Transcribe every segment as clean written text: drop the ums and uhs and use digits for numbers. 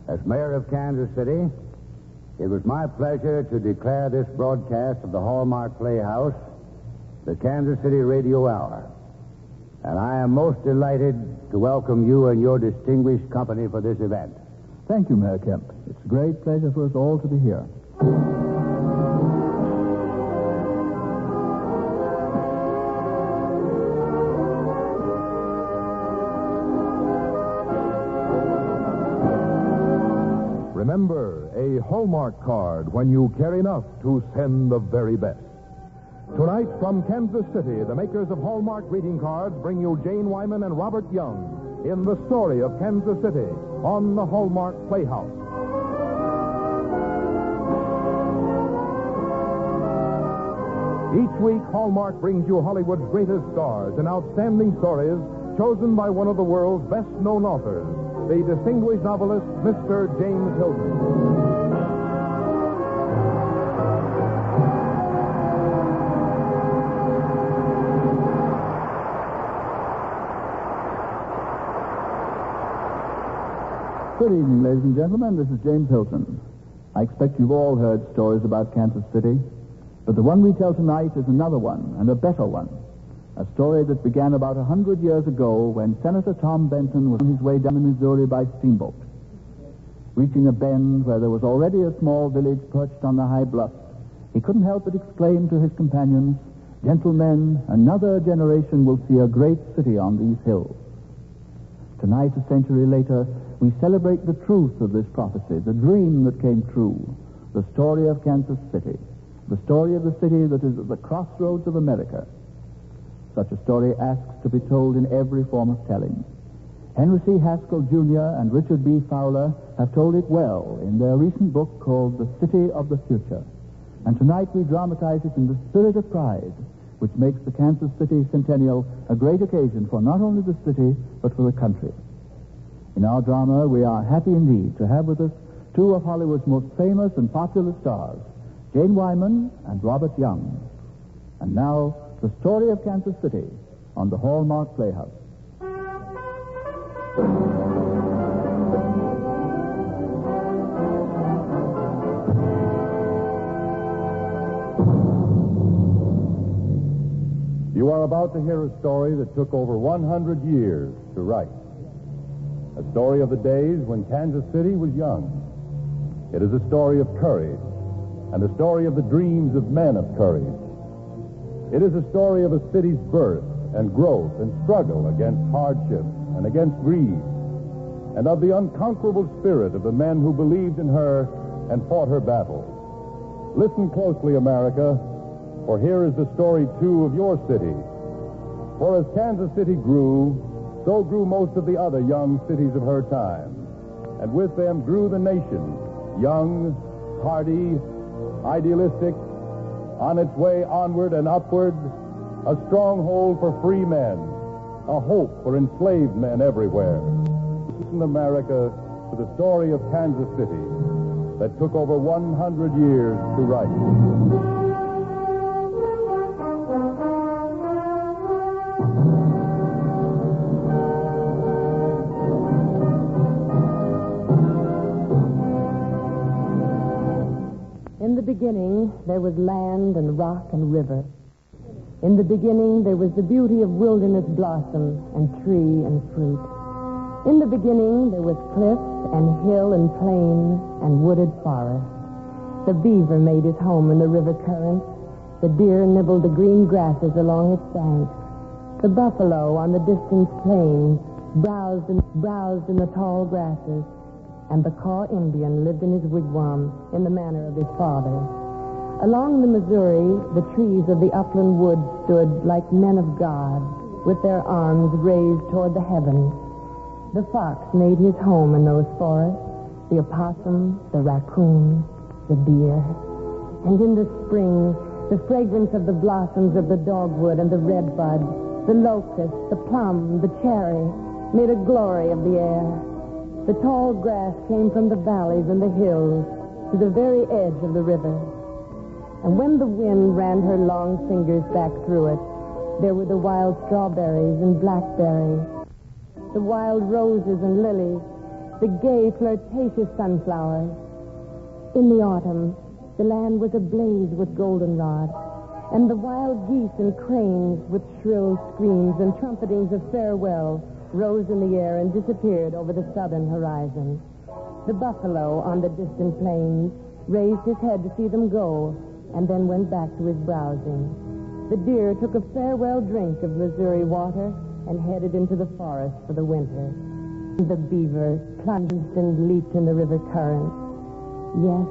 As mayor of Kansas City, it was my pleasure to declare this broadcast of the Hallmark Playhouse the Kansas City Radio Hour. And I am most delighted to welcome you and your distinguished company for this event. Thank you, Mayor Kemp. It's a great pleasure for us all to be here. Remember, a Hallmark card when you care enough to send the very best. Tonight, from Kansas City, the makers of Hallmark greeting cards bring you Jane Wyman and Robert Young in The Story of Kansas City on the Hallmark Playhouse. Each week, Hallmark brings you Hollywood's greatest stars and outstanding stories chosen by one of the world's best-known authors, the distinguished novelist, Mr. James Hilton. Good evening, ladies and gentlemen. This is James Hilton. I expect you've all heard stories about Kansas City, but the one we tell tonight is another one, and a better one. A story that began about 100 years ago when Senator Tom Benton was on his way down the Missouri by steamboat. Reaching a bend where there was already a small village perched on the high bluff, he couldn't help but exclaim to his companions, "Gentlemen, another generation will see a great city on these hills." Tonight, a century later, we celebrate the truth of this prophecy, the dream that came true, the story of Kansas City, the story of the city that is at the crossroads of America. Such a story asks to be told in every form of telling. Henry C. Haskell, Jr. and Richard B. Fowler have told it well in their recent book called The City of the Future. And tonight we dramatize it in the spirit of pride, which makes the Kansas City Centennial a great occasion for not only the city, but for the country. In our drama, we are happy indeed to have with us two of Hollywood's most famous and popular stars, Jane Wyman and Robert Young. And now, the story of Kansas City on the Hallmark Playhouse. You are about to hear a story that took over 100 years to write. A story of the days when Kansas City was young. It is a story of courage, and a story of the dreams of men of courage. It is a story of a city's birth and growth and struggle against hardship and against greed, and of the unconquerable spirit of the men who believed in her and fought her battles. Listen closely, America, for here is the story, too, of your city. For as Kansas City grew, so grew most of the other young cities of her time. And with them grew the nation, young, hardy, idealistic, on its way onward and upward, a stronghold for free men, a hope for enslaved men everywhere. Listen, America, to the story of Kansas City that took over 100 years to write. In the beginning, there was land and rock and river. In the beginning, there was the beauty of wilderness blossom and tree and fruit. In the beginning, there was cliff and hill and plain and wooded forest. The beaver made his home in the river current. The deer nibbled the green grasses along its banks. The buffalo on the distant plains browsed in the tall grasses. And the Kaw Indian lived in his wigwam in the manner of his father. Along the Missouri, the trees of the upland woods stood like men of God, with their arms raised toward the heavens. The fox made his home in those forests, the opossum, the raccoon, the deer. And in the spring, the fragrance of the blossoms of the dogwood and the redbud, the locust, the plum, the cherry, made a glory of the air. The tall grass came from the valleys and the hills to the very edge of the river. And when the wind ran her long fingers back through it, there were the wild strawberries and blackberries, the wild roses and lilies, the gay, flirtatious sunflowers. In the autumn, the land was ablaze with goldenrod, and the wild geese and cranes with shrill screams and trumpetings of farewell rose in the air and disappeared over the southern horizon. The buffalo on the distant plains raised his head to see them go and then went back to his browsing. The deer took a farewell drink of Missouri water and headed into the forest for the winter. The beaver plunged and leaped in the river current. Yes,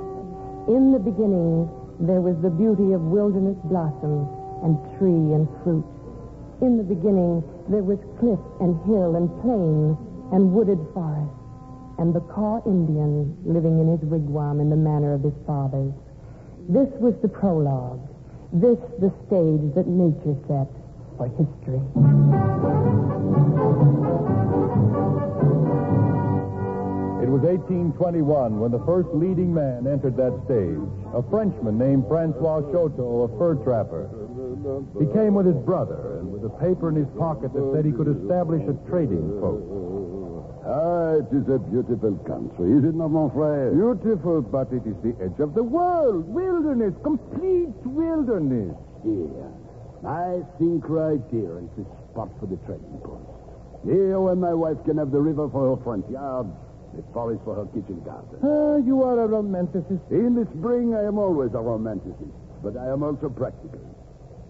in the beginning, there was the beauty of wilderness blossom and tree and fruit. In the beginning, there was cliff and hill and plain and wooded forest, and the Kaw Indian living in his wigwam in the manner of his fathers. This was the prologue. This the stage that nature set for history. It was 1821 when the first leading man entered that stage, a Frenchman named Francois Choteau, a fur trapper. He came with his brother and with a paper in his pocket that said he could establish a trading post. It is a beautiful country, is it not, mon frère? Beautiful, but it is the edge of the world. Wilderness, complete wilderness. Here. I think right here is the spot for the trading post. Here where my wife can have the river for her front yard, the forest for her kitchen garden. You are a romanticist. In the spring, I am always a romanticist, but I am also practical.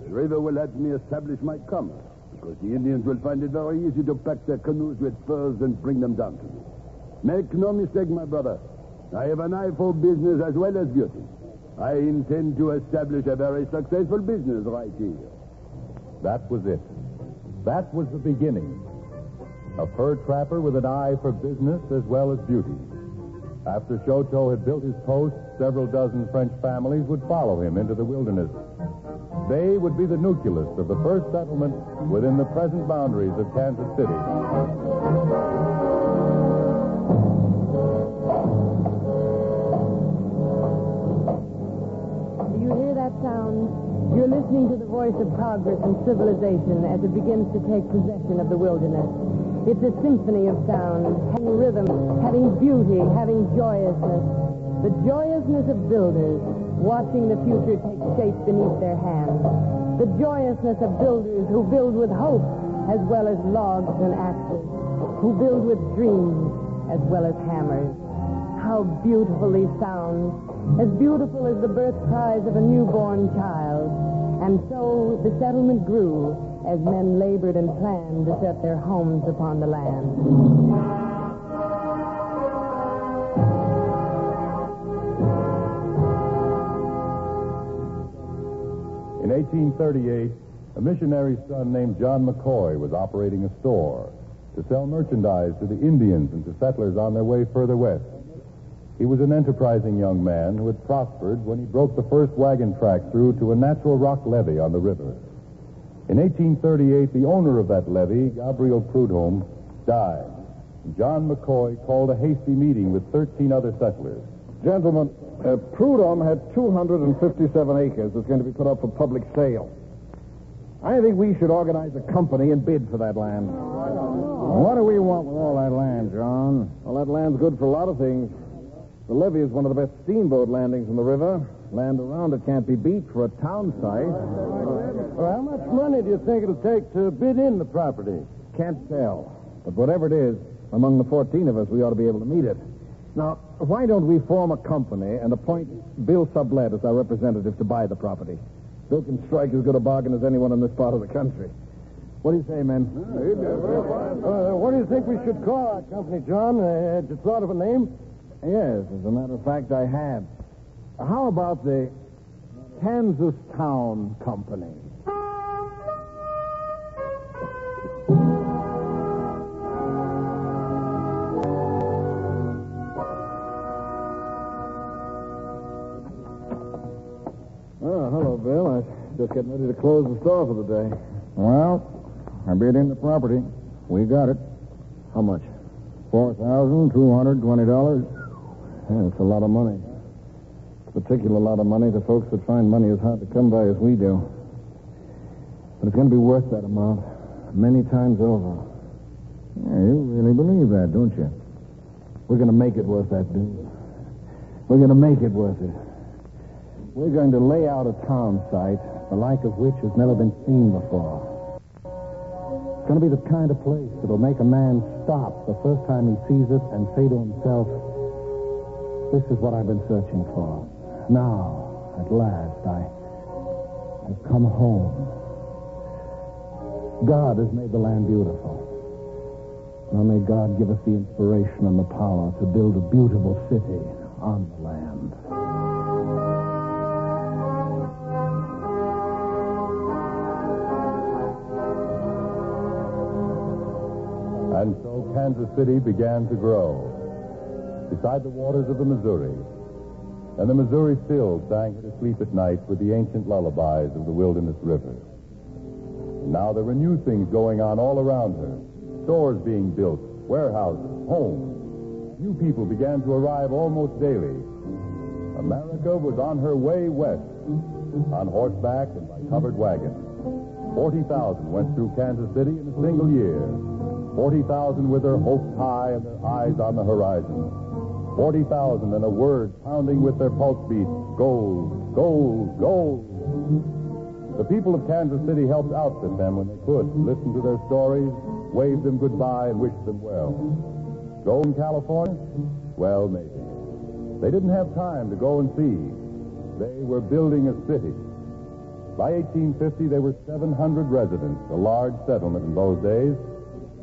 The river will help me establish my commerce, because the Indians will find it very easy to pack their canoes with furs and bring them down to me. Make no mistake, my brother. I have an eye for business as well as beauty. I intend to establish a very successful business right here. That was it. That was the beginning. A fur trapper with an eye for business as well as beauty. After Choteau had built his post, several dozen French families would follow him into the wilderness. They would be the nucleus of the first settlement within the present boundaries of Kansas City. Do you hear that sound? You're listening to the voice of progress and civilization as it begins to take possession of the wilderness. It's a symphony of sound, having rhythm, having beauty, having joyousness. The joyousness of builders, watching the future take shape beneath their hands. The joyousness of builders who build with hope as well as logs and axes, who build with dreams as well as hammers. How beautiful these sound, as beautiful as the birth cries of a newborn child. And so the settlement grew as men labored and planned to set their homes upon the land. In 1838, a missionary's son named John McCoy was operating a store to sell merchandise to the Indians and to settlers on their way further west. He was an enterprising young man who had prospered when he broke the first wagon track through to a natural rock levee on the river. In 1838, the owner of that levee, Gabriel Prudhomme, died. John McCoy called a hasty meeting with 13 other settlers. Gentlemen, Prudhomme had 257 acres that's going to be put up for public sale. I think we should organize a company and bid for that land. What do we want with all that land, John? Well, that land's good for a lot of things. The levee is one of the best steamboat landings in the river. Land around it can't be beat for a town site. Well, how much money do you think it'll take to bid in the property? Can't tell. But whatever it is, among the 14 of us, we ought to be able to meet it. Now, why don't we form a company and appoint Bill Sublette as our representative to buy the property? Bill can strike as good a bargain as anyone in this part of the country. What do you say, men? What do you think we should call our company, John? Had you thought of a name? Yes, as a matter of fact, I had. How about the Kansas Town Company? Oh, hello, Bill. I was just getting ready to close the store for the day. Well, I bid in the property. We got it. How much? $4,220. Yeah, that's a lot of money. It's a particular lot of money to folks that find money as hard to come by as we do. But it's going to be worth that amount many times over. Yeah, you really believe that, don't you? We're going to make it worth that, Bill. We're going to make it worth it. We're going to lay out a town site the like of which has never been seen before. It's going to be the kind of place that'll make a man stop the first time he sees it and say to himself, this is what I've been searching for. Now, at last, I've come home. God has made the land beautiful. Now may God give us the inspiration and the power to build a beautiful city on the land. And so Kansas City began to grow beside the waters of the Missouri. And the Missouri still sang her to sleep at night with the ancient lullabies of the Wilderness River. And now there were new things going on all around her. Stores being built, warehouses, homes. New people began to arrive almost daily. America was on her way west, on horseback and by covered wagons. 40,000 went through Kansas City in a single year. 40,000 with their hopes high and their eyes on the horizon. 40,000 and a word pounding with their pulse beats, gold, gold, gold. The people of Kansas City helped outfit them when they could, listened to their stories, waved them goodbye, and wished them well. Go in California? Well, maybe. They didn't have time to go and see. They were building a city. By 1850, there were 700 residents, a large settlement in those days,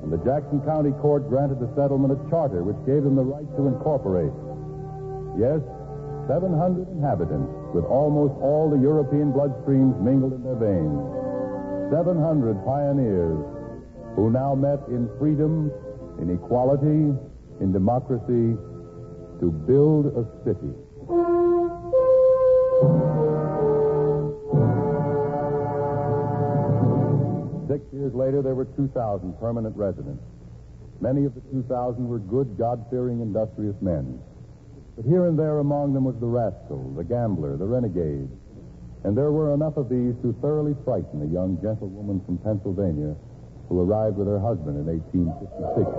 and the Jackson County Court granted the settlement a charter which gave them the right to incorporate. Yes, 700 inhabitants, with almost all the European bloodstreams mingled in their veins. 700 pioneers who now met in freedom, in equality, in democracy, to build a city. 6 years later, there were 2,000 permanent residents. Many of the 2,000 were good, God-fearing, industrious men. But here and there among them was the rascal, the gambler, the renegade. And there were enough of these to thoroughly frighten a young gentlewoman from Pennsylvania who arrived with her husband in 1856.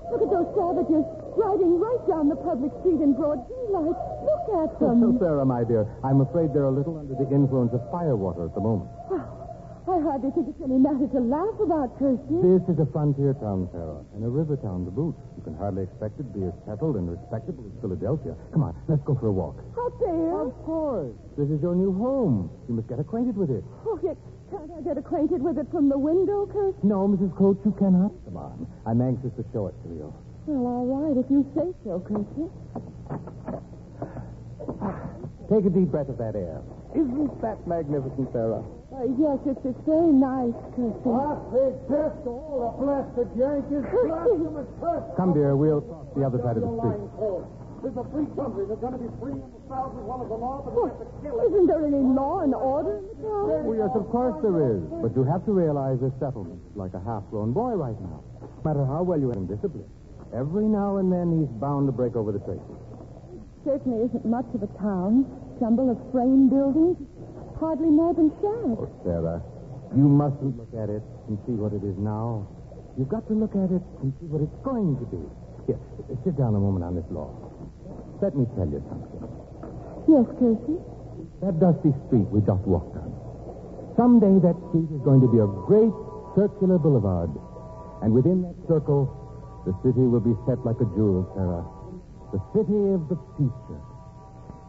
Look at those savages riding right down the public street in broad daylight. Look at them. So, Sarah, my dear, I'm afraid they're a little under the influence of firewater at the moment. I hardly think it's any matter to laugh about, Kirsty. This is a frontier town, Sarah, and a river town to boot. You can hardly expect it to be as settled and respectable as Philadelphia. Come on, let's go for a walk. Out there? Of course. This is your new home. You must get acquainted with it. Oh, can't I get acquainted with it from the window, Kirsty? No, Mrs. Coates, you cannot. Come on. I'm anxious to show it to you. Well, all right, if you say so, Kirsty. Take a deep breath of that air. Isn't that magnificent, Sarah? Yes, it's very nice, Kirsty. I say, just all the blasted Yankees. Come, dear, we'll cross the other side of the street. There's a free country. They're going to be free in the South as well as the North, and we have to kill it. Isn't there any law and order in the town? Oh, yes, of course there is. But you have to realize this settlement is like a half-grown boy right now. No matter how well you have him disciplined, every now and then he's bound to break over the traces. Certainly isn't much of a town. Jumble of frame buildings. Hardly more than shacks. Oh, Sarah, you mustn't look at it and see what it is now. You've got to look at it and see what it's going to be. Here, sit down a moment on this log. Let me tell you something. Yes, Kirsty? That dusty street we just walked on. Someday that street is going to be a great circular boulevard. And within that circle, the city will be set like a jewel, Sarah. The city of the future.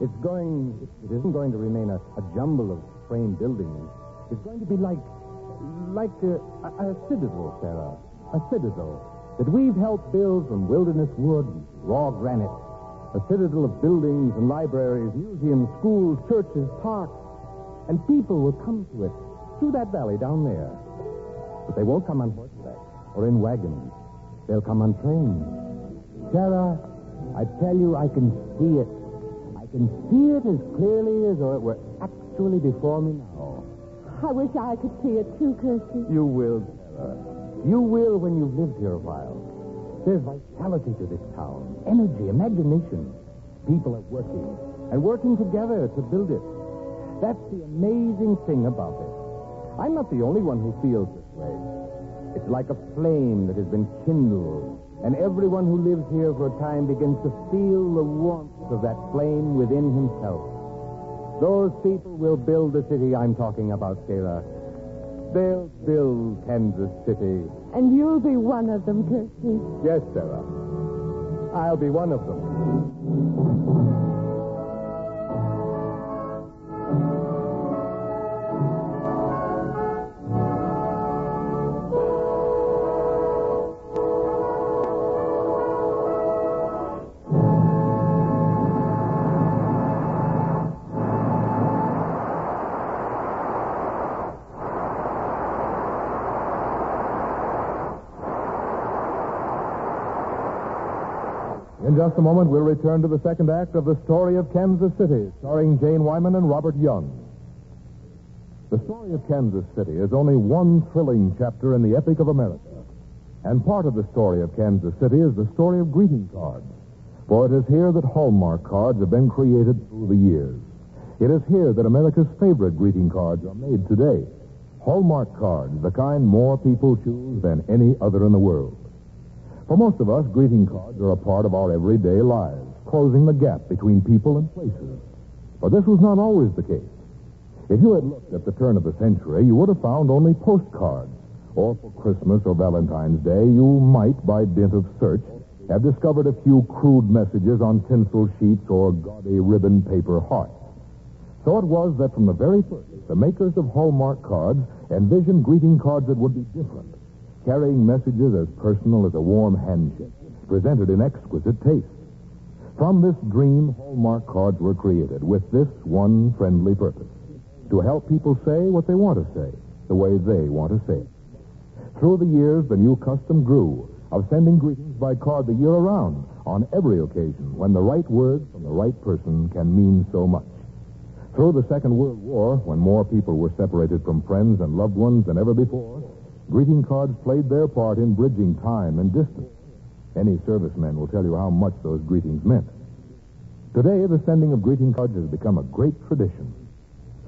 It isn't going to remain a jumble of frame buildings. It's going to be like a citadel, Sarah. A citadel that we've helped build from wilderness wood and raw granite. A citadel of buildings and libraries, museums, schools, churches, parks. And people will come to it through that valley down there. But they won't come on horseback or in wagons. They'll come on trains. Sarah, I tell you, I can see it. I can see it as clearly as though it were actually before me now. I wish I could see it too, Kirsty. You will, Sarah. You will when you've lived here a while. There's vitality to this town, energy, imagination. People are working, and working together to build it. That's the amazing thing about it. I'm not the only one who feels this way. It's like a flame that has been kindled, and everyone who lives here for a time begins to feel the warmth of that flame within himself. Those people will build the city I'm talking about, Sarah. They'll build Kansas City. And you'll be one of them, Kirsty. Yes, Sarah. I'll be one of them. In just a moment, we'll return to the second act of The Story of Kansas City, starring Jane Wyman and Robert Young. The story of Kansas City is only one thrilling chapter in the epic of America. And part of the story of Kansas City is the story of greeting cards. For it is here that Hallmark cards have been created through the years. It is here that America's favorite greeting cards are made today. Hallmark cards, the kind more people choose than any other in the world. For most of us, greeting cards are a part of our everyday lives, closing the gap between people and places. But this was not always the case. If you had looked at the turn of the century, you would have found only postcards. Or for Christmas or Valentine's Day, you might, by dint of search, have discovered a few crude messages on tinsel sheets or gaudy ribbon paper hearts. So it was that from the very first, the makers of Hallmark cards envisioned greeting cards that would be different, carrying messages as personal as a warm handshake, presented in exquisite taste. From this dream, Hallmark cards were created with this one friendly purpose: to help people say what they want to say, the way they want to say it. Through the years, the new custom grew of sending greetings by card the year around, on every occasion when the right word from the right person can mean so much. Through the Second World War, when more people were separated from friends and loved ones than ever before, greeting cards played their part in bridging time and distance. Any serviceman will tell you how much those greetings meant. Today, the sending of greeting cards has become a great tradition.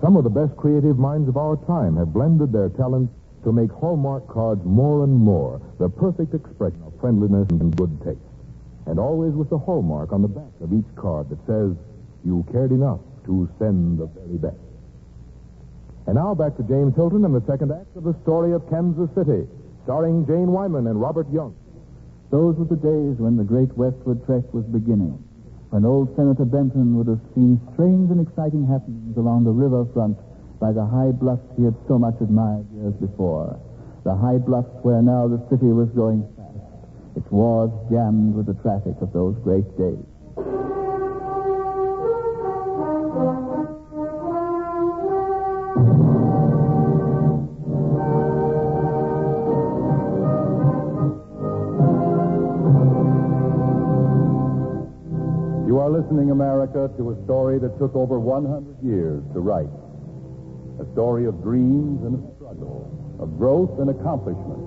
Some of the best creative minds of our time have blended their talents to make Hallmark cards more and more the perfect expression of friendliness and good taste. And always with the hallmark on the back of each card that says, "You cared enough to send the very best." And now back to James Hilton and the second act of The Story of Kansas City, starring Jane Wyman and Robert Young. Those were the days when the great westward trek was beginning, when old Senator Benton would have seen strange and exciting happenings along the riverfront by the high bluffs he had so much admired years before. The high bluffs where now the city was going fast, its wharves jammed with the traffic of those great days. You are listening, America, to a story that took over 100 years to write. A story of dreams and of struggle, of growth and accomplishment.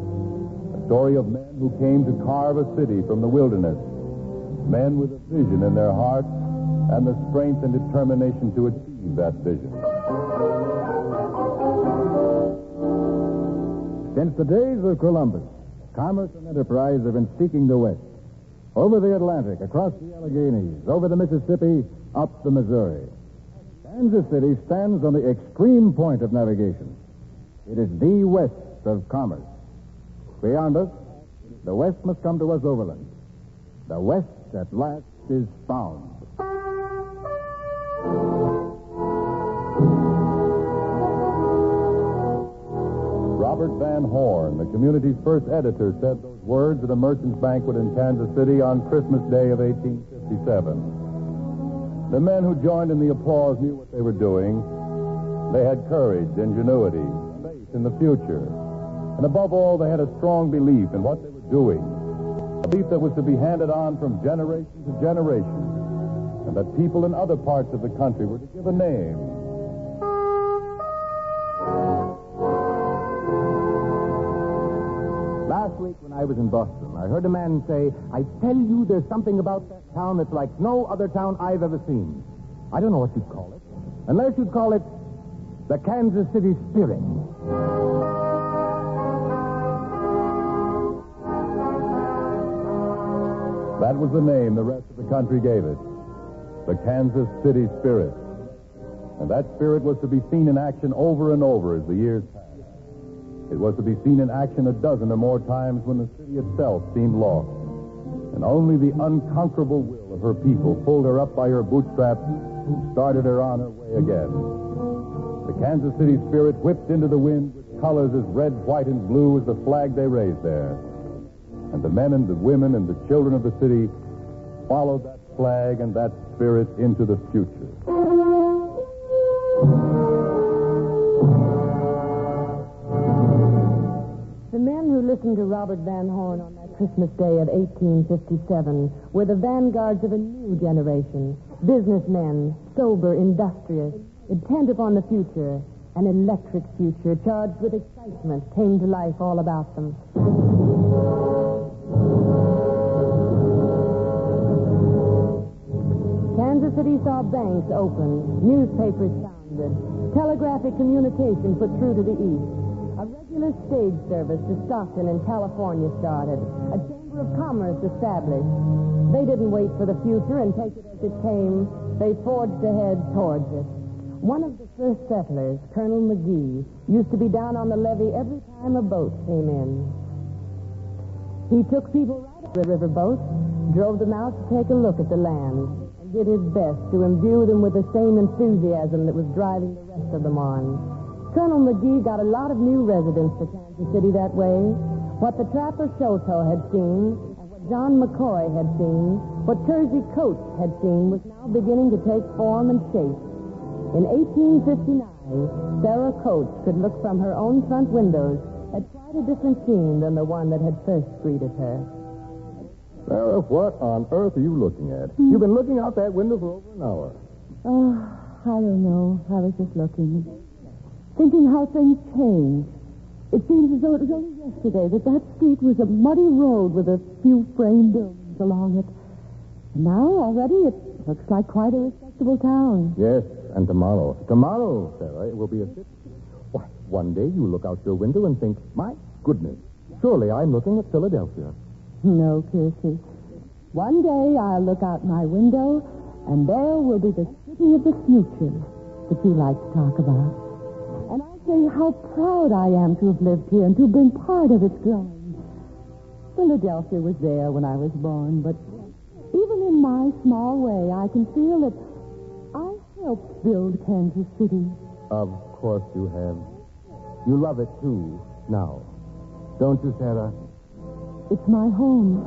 A story of men who came to carve a city from the wilderness. Men with a vision in their hearts and the strength and determination to achieve that vision. Since the days of Columbus, commerce and enterprise have been seeking the West. Over the Atlantic, across the Alleghenies, over the Mississippi, up the Missouri. Kansas City stands on the extreme point of navigation. It is the West of commerce. Beyond us, the West must come to us overland. The West at last is found. Robert Van Horn, the community's first editor, said those words at a merchant's banquet in Kansas City on Christmas Day of 1857. The men who joined in the applause knew what they were doing. They had courage, ingenuity, faith in the future. And above all, they had a strong belief in what they were doing. A belief that was to be handed on from generation to generation. And that people in other parts of the country were to give a name. Last week when I was in Boston, I heard a man say, "I tell you, there's something about that town that's like no other town I've ever seen." I don't know what you'd call it, unless you'd call it the Kansas City spirit. That was the name the rest of the country gave it. The Kansas City Spirit. And that spirit was to be seen in action over and over as the years passed. It was to be seen in action a dozen or more times when the city itself seemed lost. And only the unconquerable will of her people pulled her up by her bootstraps and started her on her way again. The Kansas City Spirit whipped into the wind with colors as red, white, and blue as the flag they raised there. And the men and the women and the children of the city followed that flag and that spirit into the future. The men who listened to Robert Van Horn on that Christmas day of 1857 were the vanguards of a new generation. Businessmen, sober, industrious, intent upon the future. An electric future charged with excitement came to life all about them. Kansas City saw banks open, newspapers founded, telegraphic communication put through to the east. A regular stage service to Stockton in California started. A chamber of commerce established. They didn't wait for the future and take it as it came. They forged ahead towards it. One of the first settlers, Colonel McGee, used to be down on the levee every time a boat came in. He took people right up the riverboat, drove them out to take a look at the land, and did his best to imbue them with the same enthusiasm that was driving the rest of them on. Colonel McGee got a lot of new residents to Kansas City that way. What the trapper Sholto had seen, and what John McCoy had seen, what Kersey Coates had seen, was now beginning to take form and shape. In 1859, Sarah Coates could look from her own front windows at quite a different scene than the one that had first greeted her. Sarah, what on earth are you looking at? You've been looking out that window for over an hour. Oh, I don't know. I was just looking. Thinking how things change. It seems as though it was only yesterday that street was a muddy road with a few frame buildings along it. And now, already, it looks like quite a respectable town. Yes, and tomorrow. Tomorrow, Sarah, it will be a city. Why, one day you look out your window and think, my goodness, surely I'm looking at Philadelphia. No, Piercy. One day I'll look out my window, and there will be the city of the future that you like to talk about. And I'll say how proud I am to have lived here and to have been part of its growing. Philadelphia was there when I was born, but even in my small way, I can feel that I helped build Kansas City. Of course you have. You love it, too, now. Don't you, Sarah? It's my home.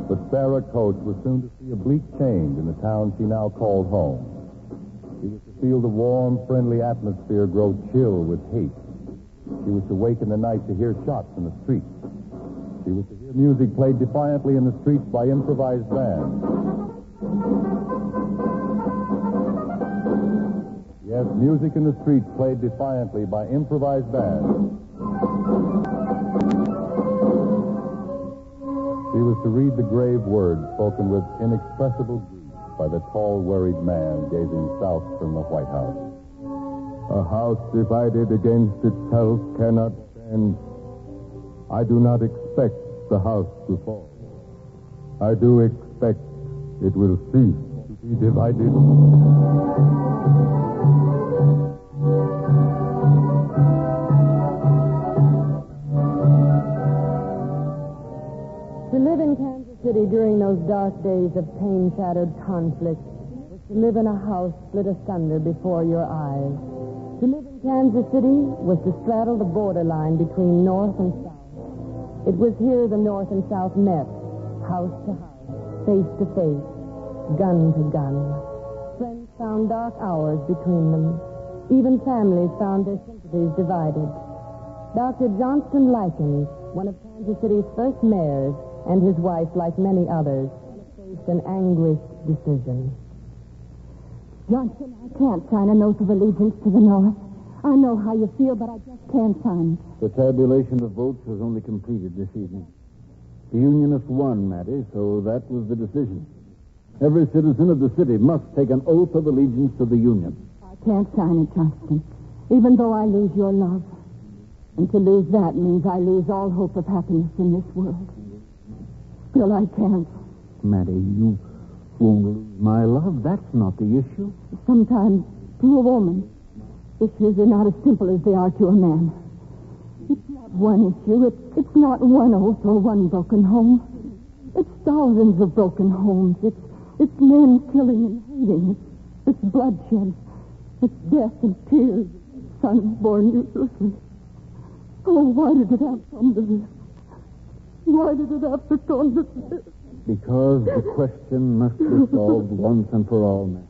But Sarah Coates was soon to see a bleak change in the town she now called home. She was to feel the warm, friendly atmosphere grow chill with hate. She was to wake in the night to hear shots in the streets. She was to hear music played defiantly in the streets by improvised bands. Yes, music in the streets played defiantly by improvised bands. She was to read the grave words spoken with inexpressible grief by the tall, worried man gazing south from the White House. A house divided against itself cannot stand. I do not expect the house to fall. I do expect it will cease to be divided. To live in Kansas City during those dark days of pain-shadowed conflict was to live in a house split asunder before your eyes. To live in Kansas City was to straddle the borderline between North and South. It was here the North and South met, house to house, face to face, gun to gun. Friends found dark hours between them. Even families found their sympathies divided. Dr. Johnston Likens, one of Kansas City's first mayors, and his wife, like many others, faced an anguished decision. Johnston, I can't sign an oath of allegiance to the North. I know how you feel, but I just can't sign it. The tabulation of votes was only completed this evening. The Unionists won, Matty, so that was the decision. Every citizen of the city must take an oath of allegiance to the Union. I can't sign it, Johnston, even though I lose your love. And to lose that means I lose all hope of happiness in this world. Still, I can't. Mattie, you won't lose my love. That's not the issue. Sometimes, to a woman, issues are not as simple as they are to a man. It's not one issue. It's not one oath or one broken home. It's thousands of broken homes. It's men killing and hating. It's bloodshed. It's death and tears. Sons born uselessly. Oh, why did it have to come to this? Why did it have to come to this? Because the question must be solved once and for all, Mattie.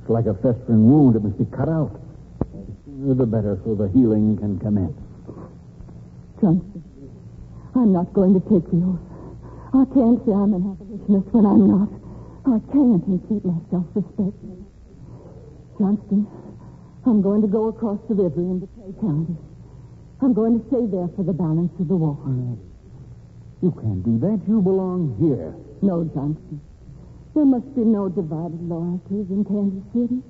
It's like a festering wound. It must be cut out. The sooner the better so the healing can commence. Johnson, I'm not going to take the oath. I can't say I'm an abolitionist when I'm not. I can't and keep my self-respect. Johnston, I'm going to go across the river into Clay County. I'm going to stay there for the balance of the war. You can't do that. You belong here. No, Johnston. There must be no divided loyalties in Kansas City.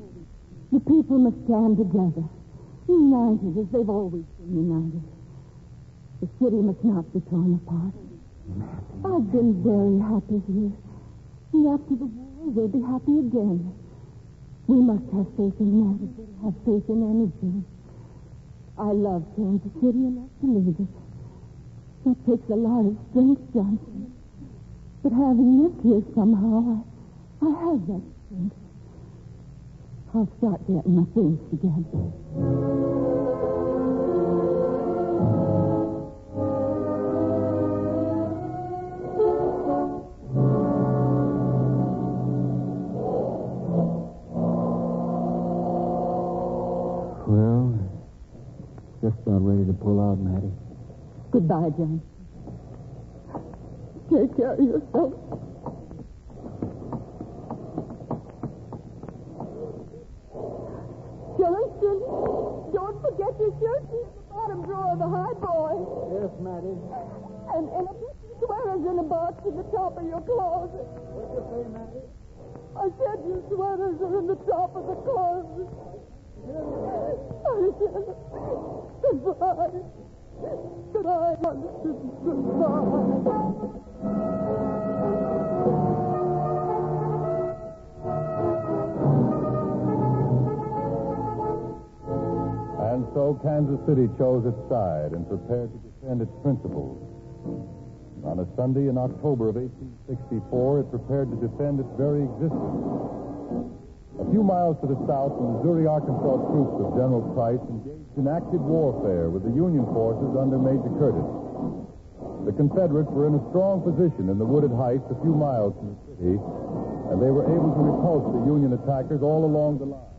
The people must stand together, united as they've always been united. The city must not be torn apart. I've been very happy here. And after the war, we'll be happy again. We must have faith in that as we have faith in anything. I love Kansas City enough to leave it. That takes a lot of strength, Johnson. But having lived here somehow, I have that strength. I'll start getting my things together. Well, just about ready to pull out, Mattie. Goodbye, John. Take care of yourself. Johnston, don't forget your shirt in the bottom drawer of the highboy. Yes, Mattie. And a piece of sweaters in a box in the top of your closet. What'd you say, Mattie? I said your sweaters are in the top of the closet. Goodbye. Goodbye, Johnston. Goodbye. And so Kansas City chose its side and prepared to defend its principles. On a Sunday in October of 1864, it prepared to defend its very existence. A few miles to the south, the Missouri-Arkansas troops of General Price engaged in active warfare with the Union forces under Major Curtis. The Confederates were in a strong position in the wooded heights a few miles from the city, and they were able to repulse the Union attackers all along the line.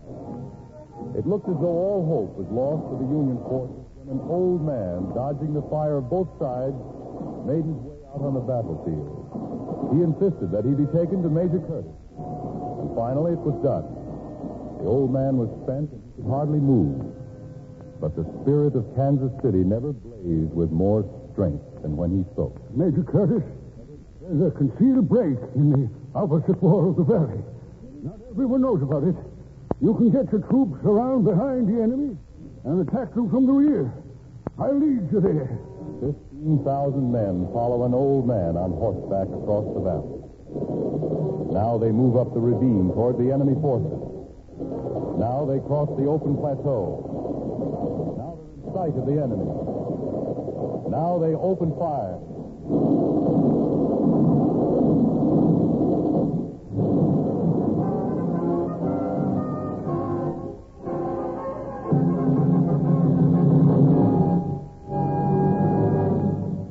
It looked as though all hope was lost for the Union forces when an old man, dodging the fire of both sides, made his way out on the battlefield. He insisted that he be taken to Major Curtis. And finally, it was done. The old man was spent and he could hardly move. But the spirit of Kansas City never blazed with more strength than when he spoke. Major Curtis, there's a concealed break in the opposite wall of the valley. Not everyone knows about it. You can get your troops around behind the enemy and attack them from the rear. I'll lead you there. 15,000 men follow an old man on horseback across the valley. Now they move up the ravine toward the enemy forces. Now they cross the open plateau. Now they're in sight of the enemy. Now they open fire.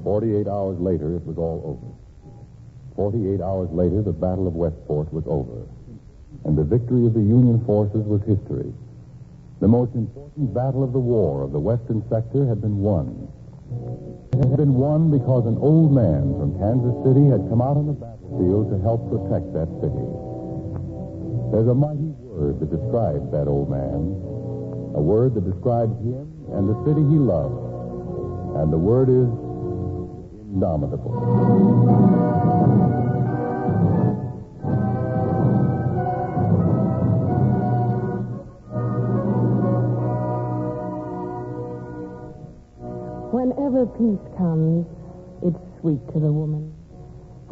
48 hours later, it was all over. 48 hours later, the Battle of Westport was over, and the victory of the Union forces was history. The most important battle of the war of the western sector had been won. It had been won because an old man from Kansas City had come out on the battlefield to help protect that city. There's a mighty word that describes that old man, a word that describes him and the city he loved, and the word is indomitable. whenever peace comes, it's sweet to the woman.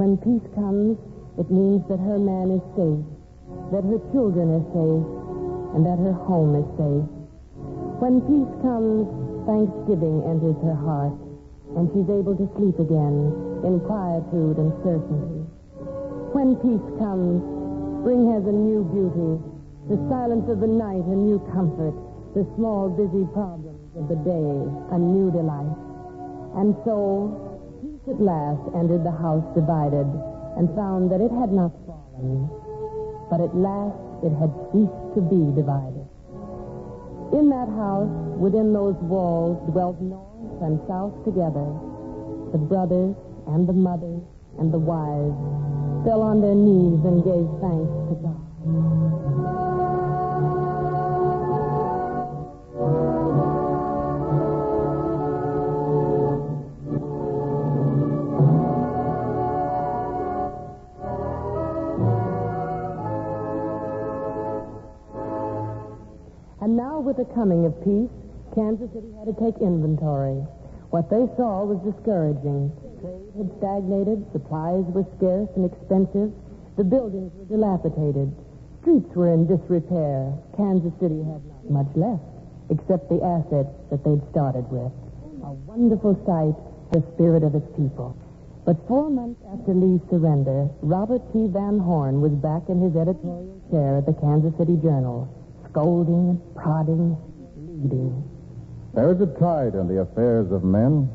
When peace comes, it means that her man is safe, that her children are safe, and that her home is safe. When peace comes, thanksgiving enters her heart, and she's able to sleep again in quietude and certainty. When peace comes, spring has a new beauty, the silence of the night a new comfort, the small busy problems of the day a new delight. And so, peace at last entered the house divided and found that it had not fallen, but at last it had ceased to be divided. In that house, within those walls, dwelt north and south together. The brothers and the mothers and the wives fell on their knees and gave thanks to God. And now, with the coming of peace, Kansas City had to take inventory. What they saw was discouraging. Trade had stagnated, supplies were scarce and expensive, the buildings were dilapidated, streets were in disrepair. Kansas City had not much left, except the assets that they'd started with. A wonderful sight, the spirit of its people. But 4 months after Lee's surrender, Robert T. Van Horn was back in his editorial chair at the Kansas City Journal, scolding, prodding, leading. There is a tide in the affairs of men,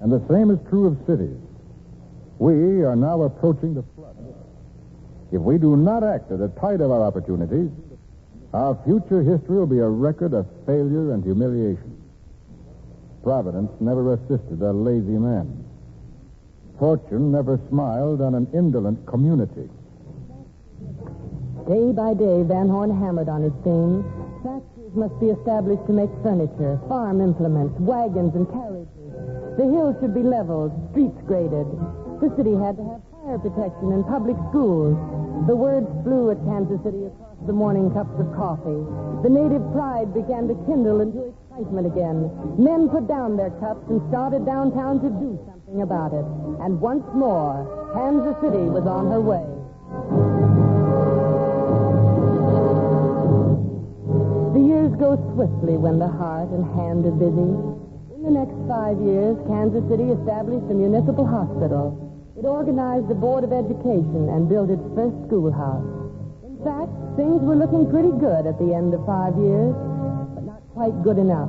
and the same is true of cities. We are now approaching the flood. If we do not act at the tide of our opportunities, our future history will be a record of failure and humiliation. Providence never assisted a lazy man. Fortune never smiled on an indolent community. Day by day, Van Horn hammered on his theme. Factories must be established to make furniture, farm implements, wagons, and carriages. The hills should be leveled, streets graded. The city had to have fire protection and public schools. The words flew at Kansas City across the morning cups of coffee. The native pride began to kindle into excitement again. Men put down their cups and started downtown to do something about it. And once more, Kansas City was on her way. The years go swiftly when the heart and hand are busy. In the next 5 years, Kansas City established a municipal hospital. It organized a board of education and built its first schoolhouse. In fact, things were looking pretty good at the end of 5 years, but not quite good enough.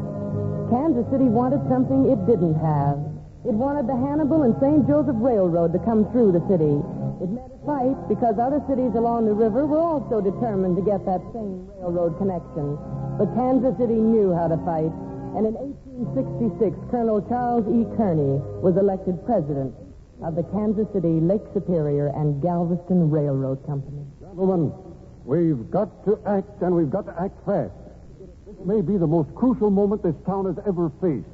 Kansas City wanted something it didn't have. It wanted the Hannibal and St. Joseph Railroad to come through the city. It meant a fight because other cities along the river were also determined to get that same railroad connection. But Kansas City knew how to fight, and in 1866, Colonel Charles E. Kearney was elected president of the Kansas City, Lake Superior, and Galveston Railroad Company. Gentlemen, we've got to act, and we've got to act fast. This may be the most crucial moment this town has ever faced.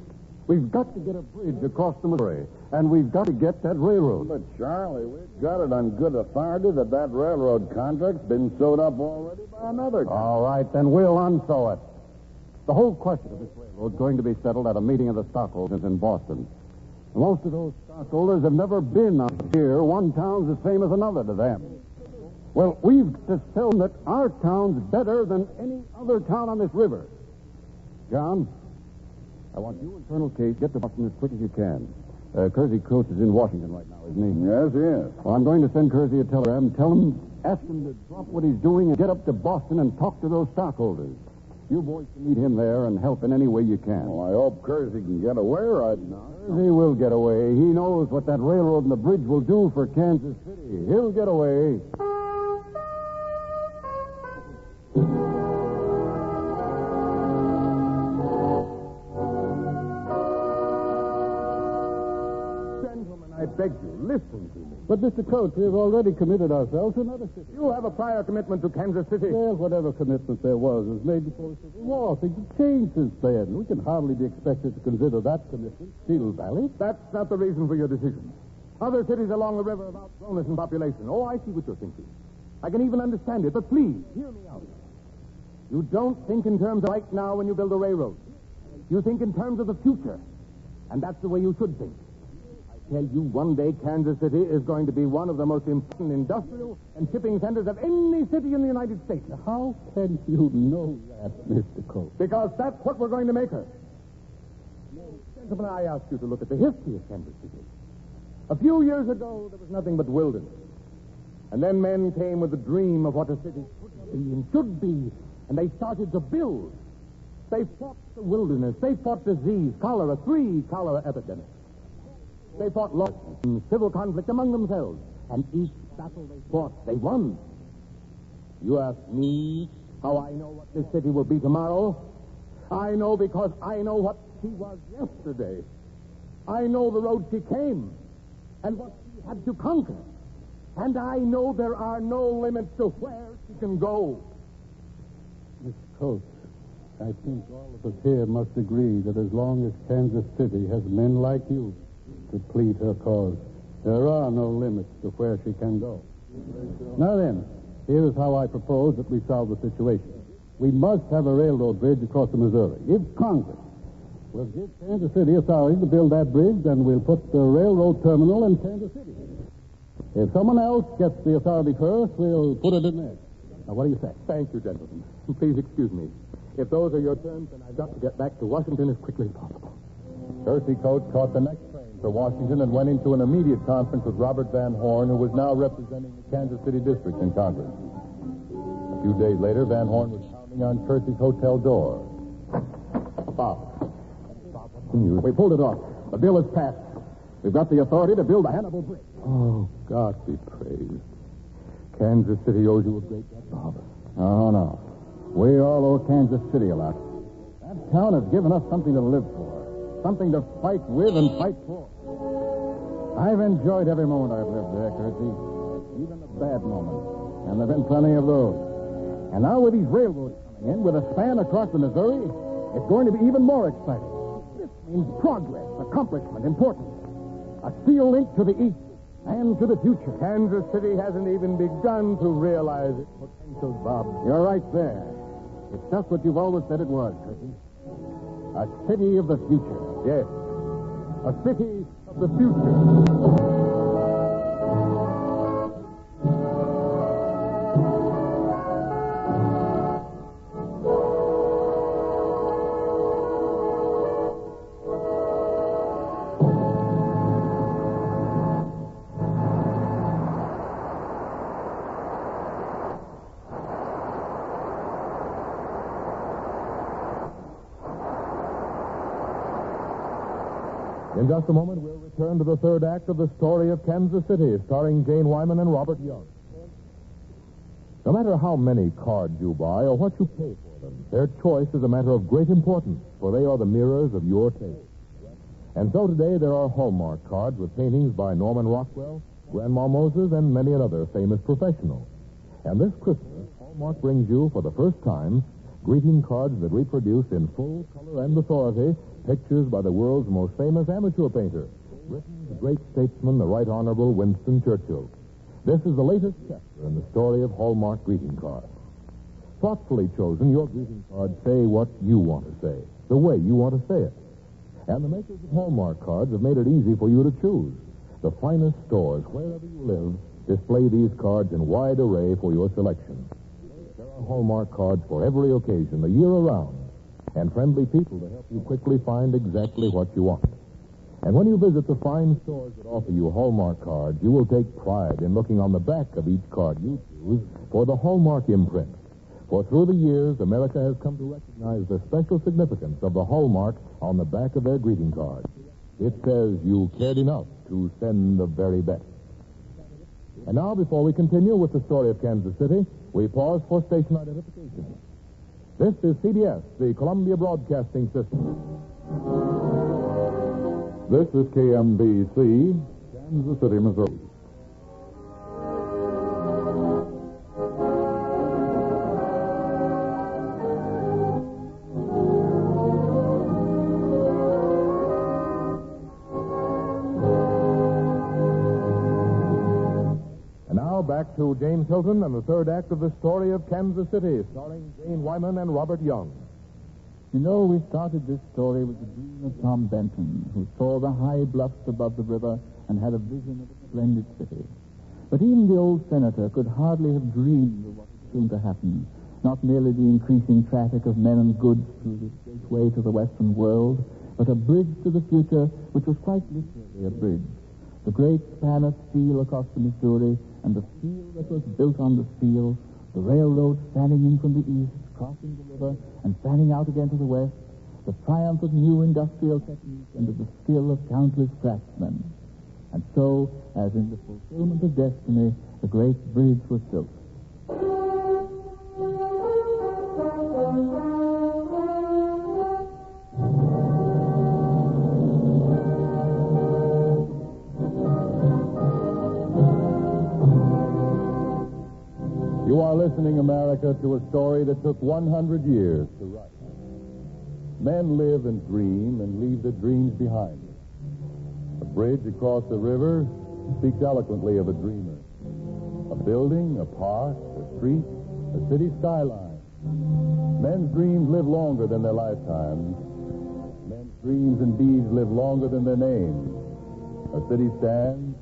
We've got to get a bridge across the Missouri, and we've got to get that railroad. But, Charlie, we've got it on good authority that railroad contract's been sewed up already by another company. All right, then we'll unsew it. The whole question of this railroad is going to be settled at a meeting of the stockholders in Boston. Most of those stockholders have never been out here. One town's the same as another to them. Well, we've to tell them that our town's better than any other town on this river. John, I want you and Colonel Case get to Boston as quick as you can. Kersey Coates is in Washington right now, isn't he? Yes, he is. Well, I'm going to send Kersey a telegram. Ask him to drop what he's doing and get up to Boston and talk to those stockholders. You boys can meet him there and help in any way you can. Well, I hope Kersey can get away right now. Kersey will get away. He knows what that railroad and the bridge will do for Kansas City. He'll get away. I beg you, listen to me. But, Mr. Coates, we have already committed ourselves to another city. You have a prior commitment to Kansas City. Well, whatever commitment there was made before the Civil War. Things have changed since then. We can hardly be expected to consider that commitment still valid. That's not the reason for your decision. Other cities along the river have outgrown us in population. Oh, I see what you're thinking. I can even understand it, but please, hear me out. You don't think in terms of right now when you build a railroad. You think in terms of the future. And that's the way you should think. I tell you, one day Kansas City is going to be one of the most important industrial and shipping centers of any city in the United States. How can you know that, Mr. Coates? Because that's what we're going to make her. Gentlemen, I ask you to look at the history of Kansas City. A few years ago, there was nothing but wilderness. And then men came with the dream of what a city could be and should be, and they started to build. They fought the wilderness. They fought disease, cholera, 3 cholera epidemics. They fought lawlessness and civil conflict among themselves. And each battle they fought, they won. You ask me how I know what this city will be tomorrow? I know because I know what she was yesterday. I know the road she came and what she had to conquer. And I know there are no limits to where she can go. Mr. Coates, I think all of us here must agree that as long as Kansas City has men like you to plead her cause, there are no limits to where she can go. Now then, here's how I propose that we solve the situation. We must have a railroad bridge across the Missouri. If Congress will give Kansas City authority to build that bridge, then we'll put the railroad terminal in Kansas City. If someone else gets the authority first, we'll put it in there. Now, what do you say? Thank you, gentlemen. Please excuse me. If those are your terms, then I've got to get back to Washington as quickly as possible. Percy Coates caught the next train for Washington and went into an immediate conference with Robert Van Horn, who was now representing the Kansas City district in Congress. A few days later, Van Horn was pounding on Percy's hotel door. Bob, what's the news? We pulled it off. The bill is passed. We've got the authority to build the Hannibal Bridge. Oh, God be praised. Kansas City owes you a great debt, Bob. Oh, no. We all owe Kansas City a lot. That town has given us something to live for, something to fight with and fight for. I've enjoyed every moment I've lived there, Kersey, even the bad moments, and there have been plenty of those. And now with these railroads coming in, with a span across the Missouri, it's going to be even more exciting. This means progress, accomplishment, importance. A steel link to the east and to the future. Kansas City hasn't even begun to realize its potential, Bob. You're right there. It's just what you've always said it was, Kersey. A city of the future. Yes. A city of the future. In just a moment, we'll return to the third act of the story of Kansas City, starring Jane Wyman and Robert Young. No matter how many cards you buy or what you pay for them, their choice is a matter of great importance, for they are the mirrors of your taste. And so today there are Hallmark cards with paintings by Norman Rockwell, Grandma Moses, and many another famous professional. And this Christmas, Hallmark brings you, for the first time, greeting cards that reproduce in full color and authority pictures by the world's most famous amateur painter, Britain's great statesman, the Right Honorable Winston Churchill. This is the latest chapter in the story of Hallmark greeting cards. Thoughtfully chosen, your greeting cards say what you want to say, the way you want to say it. And the makers of Hallmark cards have made it easy for you to choose. The finest stores, wherever you live, display these cards in wide array for your selection. There are Hallmark cards for every occasion, the year around, and friendly people to help you quickly find exactly what you want. And when you visit the fine stores that offer you Hallmark cards, you will take pride in looking on the back of each card you choose for the Hallmark imprint. For through the years, America has come to recognize the special significance of the Hallmark on the back of their greeting cards. It says you cared enough to send the very best. And now, before we continue with the story of Kansas City, we pause for station identification. This is CBS, the Columbia Broadcasting System. This is KMBC, Kansas City, Missouri. And now back to James Hilton and the third act of the story of Kansas City, starring Jane Wyman and Robert Young. You know, we started this story with the dream of Tom Benton, who saw the high bluffs above the river and had a vision of a splendid city. But even the old senator could hardly have dreamed of what was soon to happen. Not merely the increasing traffic of men and goods through this gateway to the Western world, but a bridge to the future, which was quite literally a bridge. The great span of steel across the Missouri, and the steel that was built on the steel, the railroad fanning in from the east, crossing the river, and fanning out again to the west, the triumph of new industrial technique and of the skill of countless craftsmen. And so, as in the fulfillment of destiny, the great bridge was built. You are listening, America, to a story that took 100 years to write. Men live and dream and leave their dreams behind them. A bridge across the river speaks eloquently of a dreamer. A building, a park, a street, a city skyline. Men's dreams live longer than their lifetimes. Men's dreams and deeds live longer than their names. A city stands,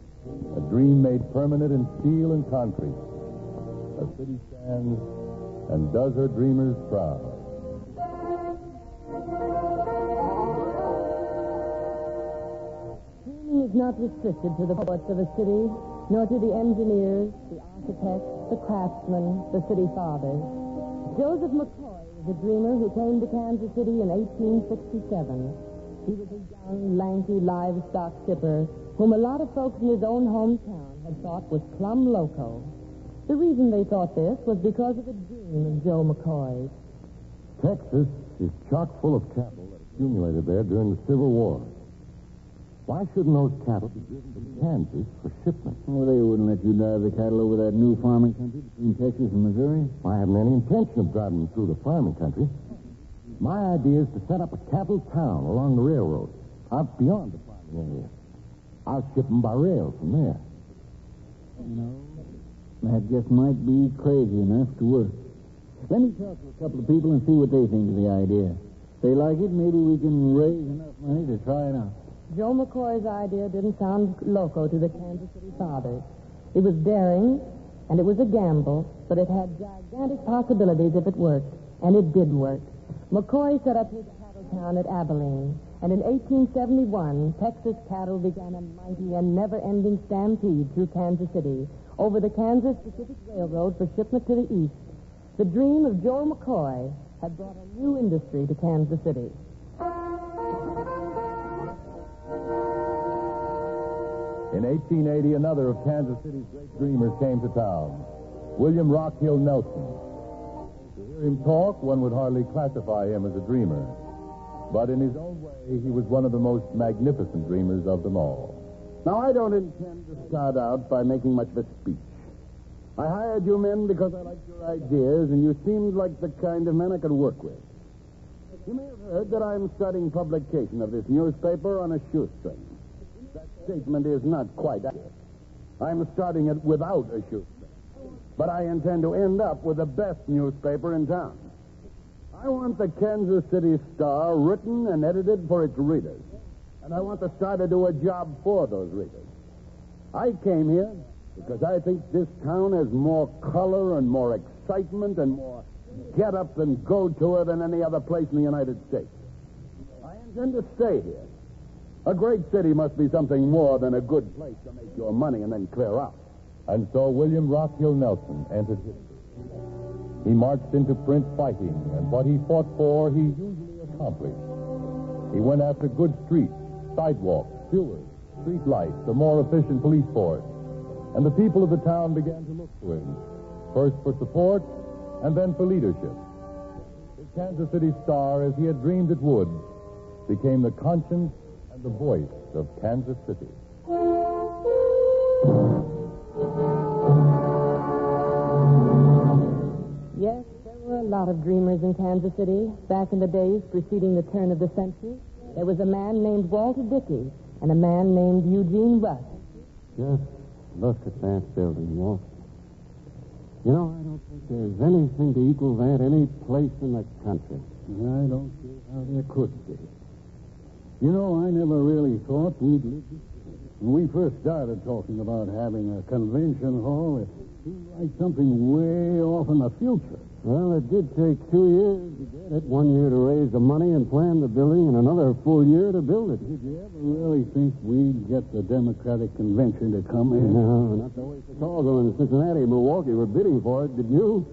a dream made permanent in steel and concrete. A city stands and does her dreamers proud. Dreaming is not restricted to the poets of a city, nor to the engineers, the architects, the craftsmen, the city fathers. Joseph McCoy was a dreamer who came to Kansas City in 1867. He was a young, lanky livestock shipper whom a lot of folks in his own hometown had thought was plumb loco. The reason they thought this was because of a dream of Joe McCoy's. Texas is chock full of cattle that accumulated there during the Civil War. Why shouldn't those cattle be driven to Kansas for shipment? Oh, they wouldn't let you drive the cattle over that new farming country between Texas and Missouri. I haven't any intention of driving them through the farming country. My idea is to set up a cattle town along the railroad, out beyond the farming area. I'll ship them by rail from there. You know, that just might be crazy enough to work. Let me talk to a couple of people and see what they think of the idea. If they like it, maybe we can raise enough money to try it out. Joe McCoy's idea didn't sound loco to the Kansas City fathers. It was daring, and it was a gamble, but it had gigantic possibilities if it worked, and it did work. McCoy set up his cattle town at Abilene, and in 1871, Texas cattle began a mighty and never-ending stampede through Kansas City, over the Kansas Pacific Railroad for shipment to the east. The dream of Joe McCoy had brought a new industry to Kansas City. In 1880, another of Kansas City's great dreamers came to town, William Rockhill Nelson. To hear him talk, one would hardly classify him as a dreamer. But in his own way, he was one of the most magnificent dreamers of them all. Now, I don't intend to start out by making much of a speech. I hired you men because I liked your ideas, and you seemed like the kind of men I could work with. You may have heard that I'm starting publication of this newspaper on a shoestring. That statement is not quite accurate. I'm starting it without a shoestring. But I intend to end up with the best newspaper in town. I want the Kansas City Star written and edited for its readers. And I want the Star to do a job for those readers. I came here because I think this town has more color and more excitement and more get-up and go-to-it than any other place in the United States. I intend to stay here. A great city must be something more than a good place to make your money and then clear out. And so William Rockhill Nelson entered history. He marched into print fighting, and what he fought for, he usually accomplished. He went after good streets, sidewalks, sewers, street lights, a more efficient police force. And the people of the town began to look to him, first for support, and then for leadership. The Kansas City Star, as he had dreamed it would, became the conscience and the voice of Kansas City. Yes, there were a lot of dreamers in Kansas City. Back in the days preceding the turn of the century, there was a man named Walter Dickey and a man named Eugene Rush. Just look at that building, Walt. You know, I don't think there's anything to equal that any place in the country. I don't see how there could be. You know, I never really thought we'd live this way. When we first started talking about having a convention hall, it seemed like something way off in the future. Well, it did take 2 years to get it. 1 year to raise the money and plan the building, and another full year to build it. Did you ever really think we'd get the Democratic Convention to come in? No, not the way Chicago and Cincinnati and Milwaukee were bidding for it, did you?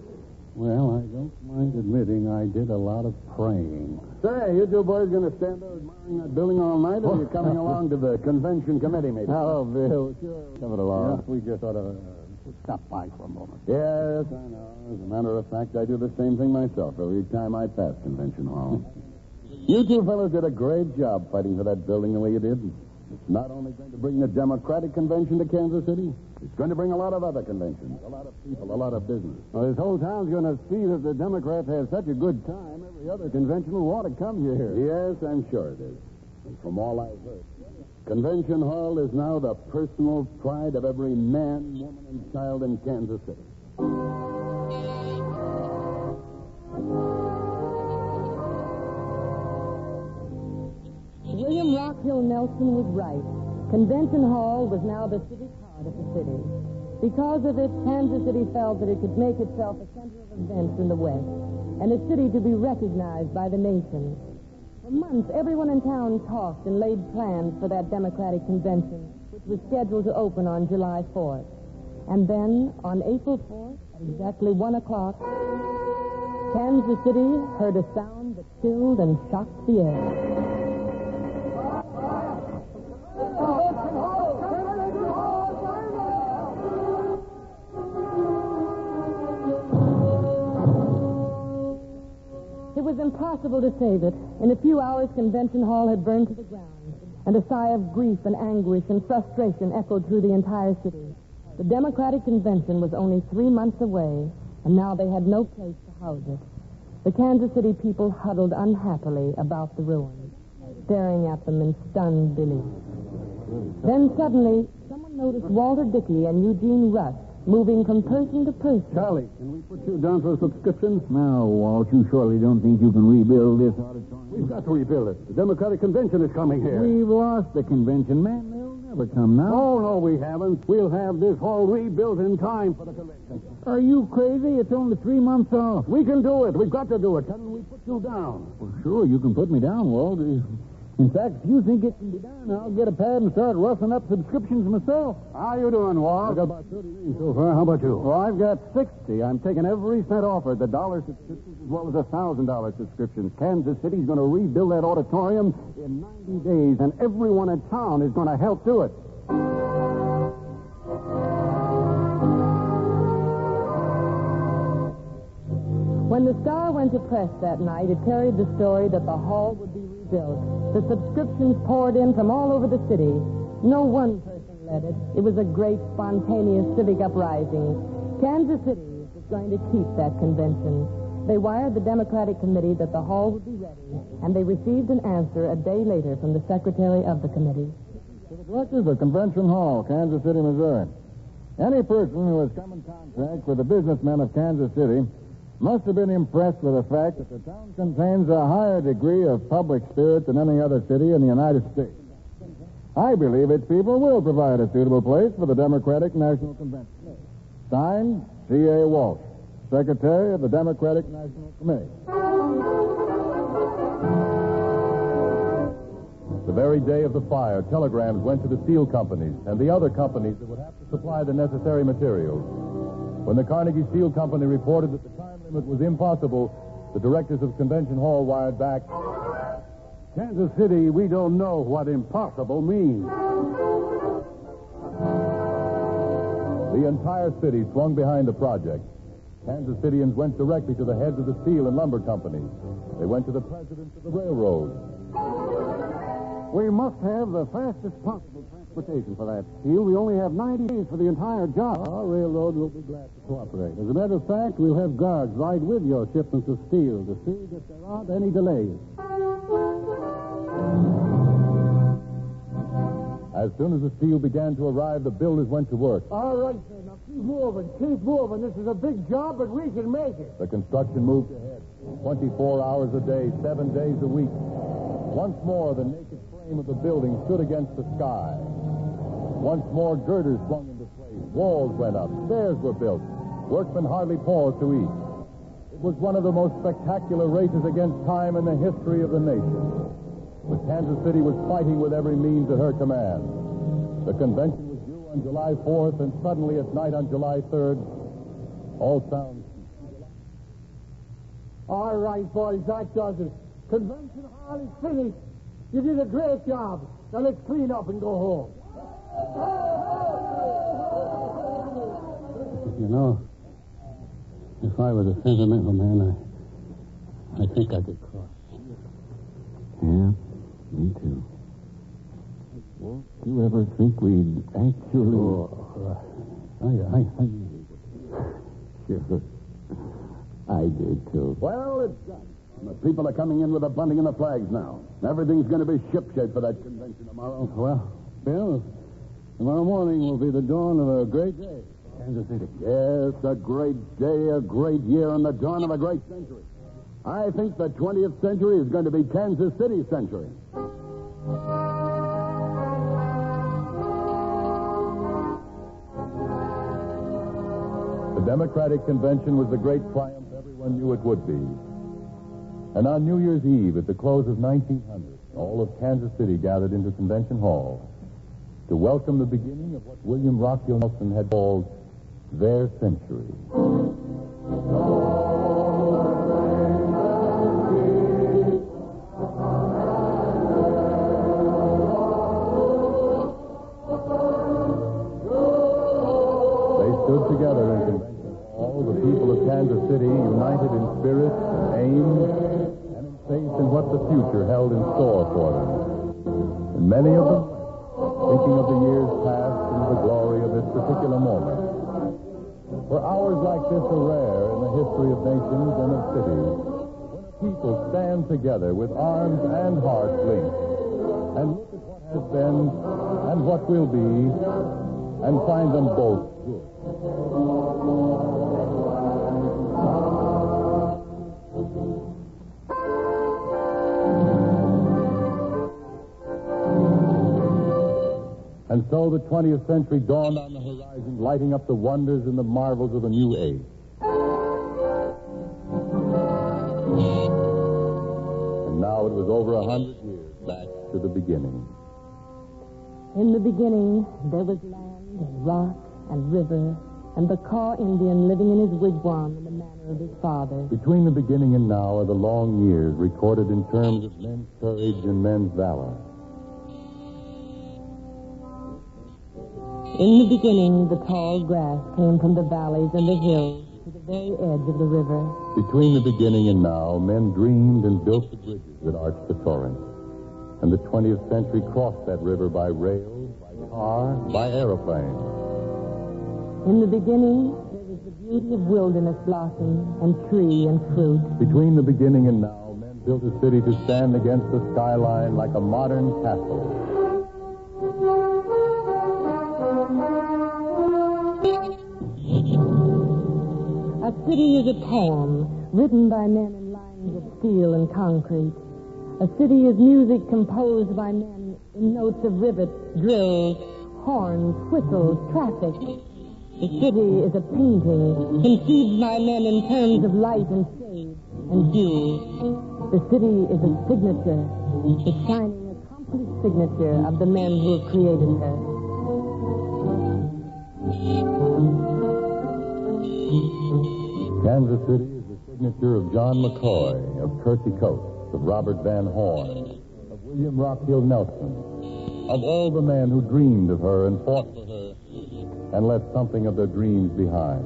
Well, I don't mind admitting I did a lot of praying. Say, you two boys going to stand there admiring that building all night, or are you coming along to the convention committee meeting? Oh, Bill, sure. Come it along. Yeah, we just ought to stop by for a moment. Yes, I know. As a matter of fact, I do the same thing myself every time I pass Convention Hall. You two fellows did a great job fighting for that building the way you did. It's not only going to bring the Democratic Convention to Kansas City, it's going to bring a lot of other conventions, a lot of people, a lot of business. Well, this whole town's going to see that the Democrats have such a good time, every other convention will want to come here. Yes, I'm sure it is. And from all I've heard, Convention Hall is now the personal pride of every man, woman, and child in Kansas City. William Rockhill Nelson was right. Convention Hall was now the civic heart of the city. Because of it, Kansas City felt that it could make itself a center of events in the West, and a city to be recognized by the nation. For months, everyone in town talked and laid plans for that Democratic Convention, which was scheduled to open on July 4th. And then, on April 4th, at exactly 1 o'clock, Kansas City heard a sound that chilled and shocked the air. It was impossible to save it. In a few hours, Convention Hall had burned to the ground, and a sigh of grief and anguish and frustration echoed through the entire city. The Democratic Convention was only 3 months away, and now they had no place to house it. The Kansas City people huddled unhappily about the ruins, staring at them in stunned belief. Then suddenly, someone noticed Walter Dickey and Eugene Rusk moving from person to person. Charlie, can we put you down for a subscription? Now, Walt, you surely don't think you can rebuild this auditorium? We've got to rebuild it. The Democratic Convention is coming here. We've lost the convention, man. They'll never come now. Oh, no, we haven't. We'll have this hall rebuilt in time for the convention. Are you crazy? It's only 3 months off. We can do it. We've got to do it. Can we put you down? Well, sure, you can put me down, Walt. In fact, if you think it can be done, I'll get a pad and start roughing up subscriptions myself. How you doing, Walt? I've got about 30 names so far. How about you? Well, I've got 60. I'm taking every cent offered, the dollar subscriptions as well as $1,000 subscriptions. Kansas City's going to rebuild that auditorium in 90 days, and everyone in town is going to help do it. When the Star went to press that night, it carried the story that the hall would be rebuilt. The subscriptions poured in from all over the city. No one person led it. It was a great, spontaneous civic uprising. Kansas City was going to keep that convention. They wired the Democratic Committee that the hall would be ready, and they received an answer a day later from the secretary of the committee. To the directors of Convention Hall, Kansas City, Missouri. Any person who has come in contact with the businessmen of Kansas City must have been impressed with the fact that the town contains a higher degree of public spirit than any other city in the United States. I believe its people will provide a suitable place for the Democratic National Convention. Signed, C.A. Walsh, Secretary of the Democratic National Committee. The very day of the fire, telegrams went to the steel companies and the other companies that would have to supply the necessary materials. When the Carnegie Steel Company reported that the time limit was impossible, the directors of Convention Hall wired back, Kansas City, we don't know what impossible means. The entire city swung behind the project. Kansas Cityans went directly to the heads of the steel and lumber companies. They went to the presidents of the railroads. We must have the fastest possible transportation for that steel. We only have 90 days for the entire job. Our railroad will be glad to cooperate. As a matter of fact, we'll have guards ride with your shipments of steel to see that there aren't any delays. As soon as the steel began to arrive, the builders went to work. All right, sir. Now keep moving. Keep moving. This is a big job, but we can make it. The construction moved ahead. 24 hours a day, 7 days a week. Once more, the naked frame of the building stood against the sky. Once more, girders swung into place. Walls went up. Stairs were built. Workmen hardly paused to eat. It was one of the most spectacular races against time in the history of the nation. But Kansas City was fighting with every means at her command. The convention was due on July 4th, and suddenly at night on July 3rd, all sounds. All right, boys, that does it. Convention hall is finished. You did a great job. Now let's clean up and go home. You know, if I was a sentimental man, I think I could cross. Yeah, me too. Well, do you ever think we'd actually... Sure. I did, too. Well, it's done. The people are coming in with the bunting and the flags now. Everything's going to be shipshape for that convention tomorrow. Well, Bill, tomorrow morning will be the dawn of a great day for Kansas City. Yes, a great day, a great year, and the dawn of a great century. I think the 20th century is going to be Kansas City's century. The Democratic Convention was the great triumph everyone knew it would be. And on New Year's Eve, at the close of 1900, all of Kansas City gathered into Convention Hall to welcome the beginning of what William Rockhill Nelson had called their century. They stood together in Convention Hall, the people of Kansas City, united in spirit and aim, and in faith in what the future held in store for them. And many of them thinking of the years past and the glory of this particular moment. For hours like this are rare in the history of nations and of cities, when a people stand together with arms and hearts linked, and look at what has been and what will be, and find them both good. And so the 20th century dawned on the horizon, lighting up the wonders and the marvels of a new age. And now it was over 100 years back to the beginning. In the beginning, there was land and rock and river, and the Kaw Indian living in his wigwam in the manner of his father. Between the beginning and now are the long years recorded in terms of men's courage and men's valor. In the beginning, the tall grass came from the valleys and the hills to the very edge of the river. Between the beginning and now, men dreamed and built the bridges that arched the torrent. And the 20th century crossed that river by rail, by car, by aeroplane. In the beginning, there was the beauty of wilderness blossom and tree and fruit. Between the beginning and now, men built a city to stand against the skyline like a modern castle. A city is a poem written by men in lines of steel and concrete. A city is music composed by men in notes of rivets, drills, horns, whistles, traffic. The city is a painting conceived by men in terms of light and shade and hue. The city is a signature, the shining, accomplished signature of the men who have created her. Kansas City is the signature of John McCoy, of Kersey Coates, of Robert Van Horn, of William Rockhill Nelson, of all the men who dreamed of her and fought for her and left something of their dreams behind.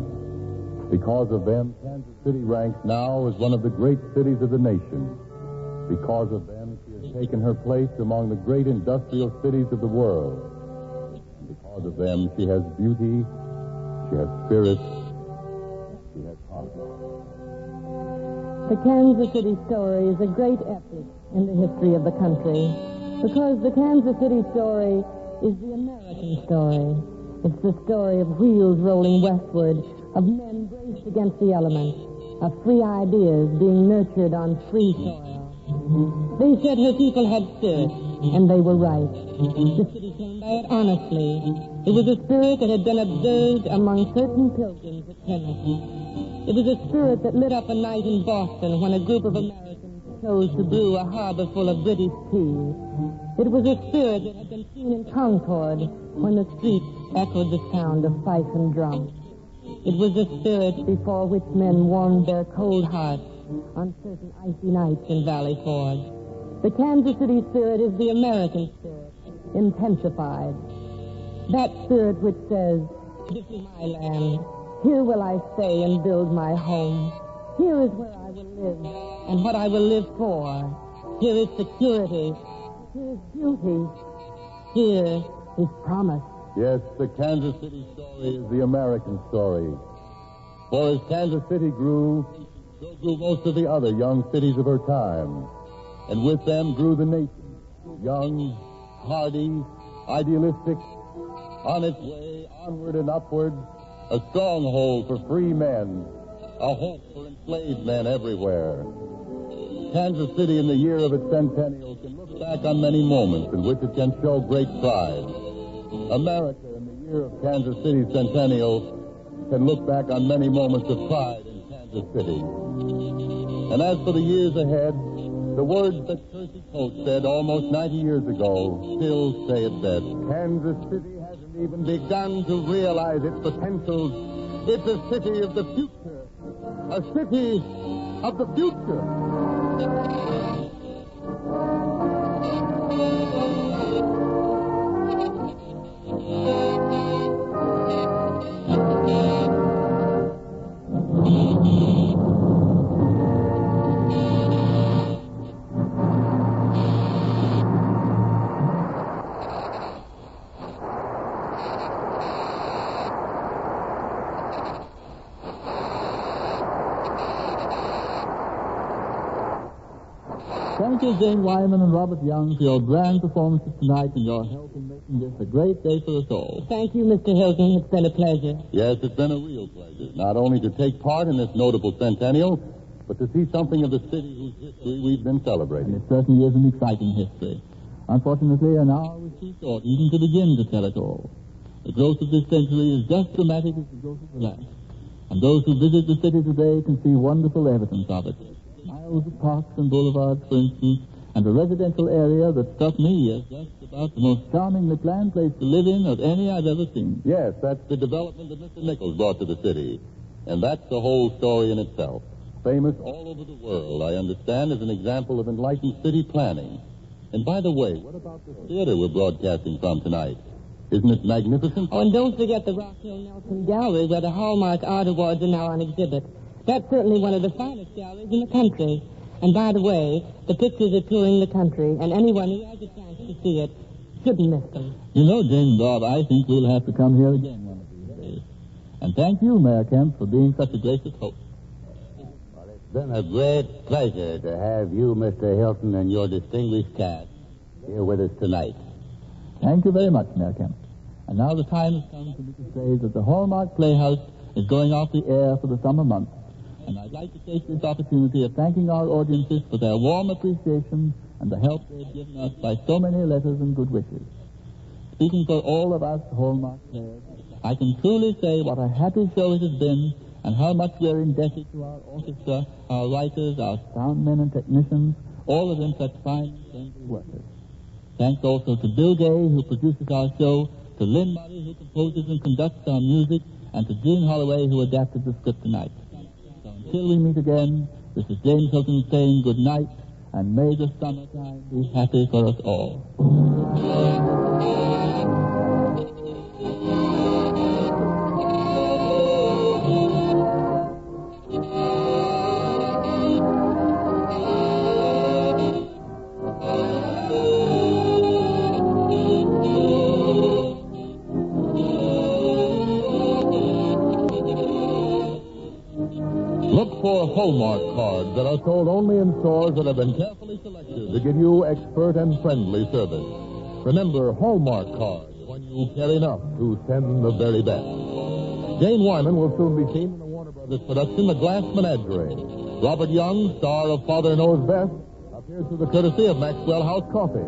Because of them, Kansas City ranks now as one of the great cities of the nation. Because of them, she has taken her place among the great industrial cities of the world. And because of them, she has beauty, she has spirit, she has heart. The Kansas City story is a great epic in the history of the country, because the Kansas City story is the American story. It's the story of wheels rolling westward, of men braced against the elements, of free ideas being nurtured on free soil. They said her people had spirit, and they were right. The city came by it honestly. It was a spirit that had been observed among certain pilgrims at Plymouth. It was a spirit that lit up a night in Boston when a group of Americans chose to brew a harbor full of British tea. It was a spirit that had been seen in Concord when the streets echoed the sound of fife and drum. It was a spirit before which men warmed their cold hearts on certain icy nights in Valley Forge. The Kansas City spirit is the American spirit, intensified. That spirit which says, this is my land. Here will I stay and build my home. Here is where I will live and what I will live for. Here is security. Here is beauty. Here is promise. Yes, the Kansas City story is the American story. For as Kansas City grew, so grew most of the other young cities of her time. And with them grew the nation, young, hardy, idealistic, on its way onward and upward, a stronghold for free men, a hope for enslaved men everywhere. Kansas City in the year of its centennial can look back on many moments in which it can show great pride. America in the year of Kansas City's centennial can look back on many moments of pride in Kansas City. And as for the years ahead, the words that Percy Coates said almost 90 years ago still say it best. Kansas City hasn't even begun to realize its potential. It's a city of the future. A city of the future. Thank you, Jane Wyman and Robert Young, for your grand performances tonight and your help in making this a great day for us all. Thank you, Mr. Hilton. It's been a pleasure. Yes, it's been a real pleasure, not only to take part in this notable centennial, but to see something of the city whose history we've been celebrating. And it certainly is an exciting history. Unfortunately, an hour was too short even to begin to tell it all. The growth of this century is just dramatic as the growth of the last. And those who visit the city today can see wonderful evidence of it. Miles of parks and boulevards, for instance, and a residential area that struck me as just about the most charmingly planned place to live in of any I've ever seen. Yes, that's the development that Mr. Nichols brought to the city. And that's the whole story in itself. Famous all over the world, I understand, as an example of enlightened city planning. And by the way, what about the theater we're broadcasting from tonight? Isn't it magnificent? Oh, and don't forget the Rock Hill Nelson Gallery, where the Hallmark Art Awards are now on exhibit. That's certainly one of the finest galleries in the country. And by the way, the pictures are touring the country, and anyone who has a chance to see it shouldn't miss them. You know, Jane and Bob, I think we'll have to come here again one of these days. And thank you, Mayor Kemp, for being such a gracious host. Well, it's been a great pleasure to have you, Mr. Hilton, and your distinguished cast here with us tonight. Thank you very much, Mayor Kemp. And now the time has come for me to say that the Hallmark Playhouse is going off the air for the summer months. And I'd like to take this opportunity of thanking our audiences for their warm appreciation and the help they've given us by so many letters and good wishes. Speaking for all of us Hallmark players, I can truly say what a happy show it has been and how much we're indebted to our orchestra, our writers, our sound men and technicians, all of them such fine and friendly workers. Thanks also to Bill Gay, who produces our show, to Lynn Murray, who composes and conducts our music, and to Gene Holloway, who adapted the script tonight. So until we meet again, this is James Hilton saying good night, and may the summertime be happy for us all. Look for Hallmark cards that are sold only in stores that have been carefully selected to give you expert and friendly service. Remember Hallmark cards when you care enough to send the very best. Jane Wyman will soon be seen in the Warner Brothers production, The Glass Menagerie. Robert Young, star of Father Knows Best, appears through the courtesy of Maxwell House Coffee.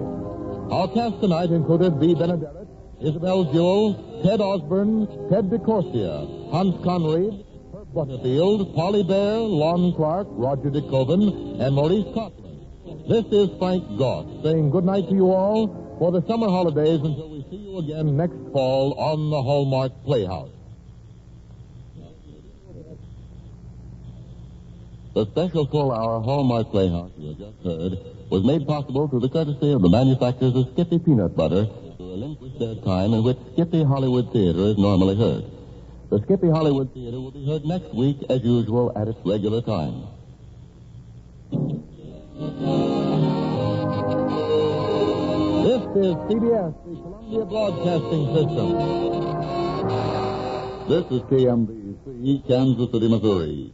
Our cast tonight included Bea Benaderet, Isabel Jewell, Ted Osborne, Ted DeCorsia, Hans Conried, Herb Butterfield, Polly Bear, Lon Clark, Roger DeCoven, and Maurice Coughlin. This is Frank Goss saying good night to you all for the summer holidays until we see you again next fall on the Hallmark Playhouse. The special full-hour Hallmark Playhouse you have just heard was made possible through the courtesy of the manufacturers of Skippy Peanut Butter, who relinquish their time in which Skippy Hollywood Theater is normally heard. The Skippy Hollywood Theater will be heard next week, as usual, at its regular time. This is CBS, the Columbia Broadcasting System. This is KMBC, Kansas City, Missouri.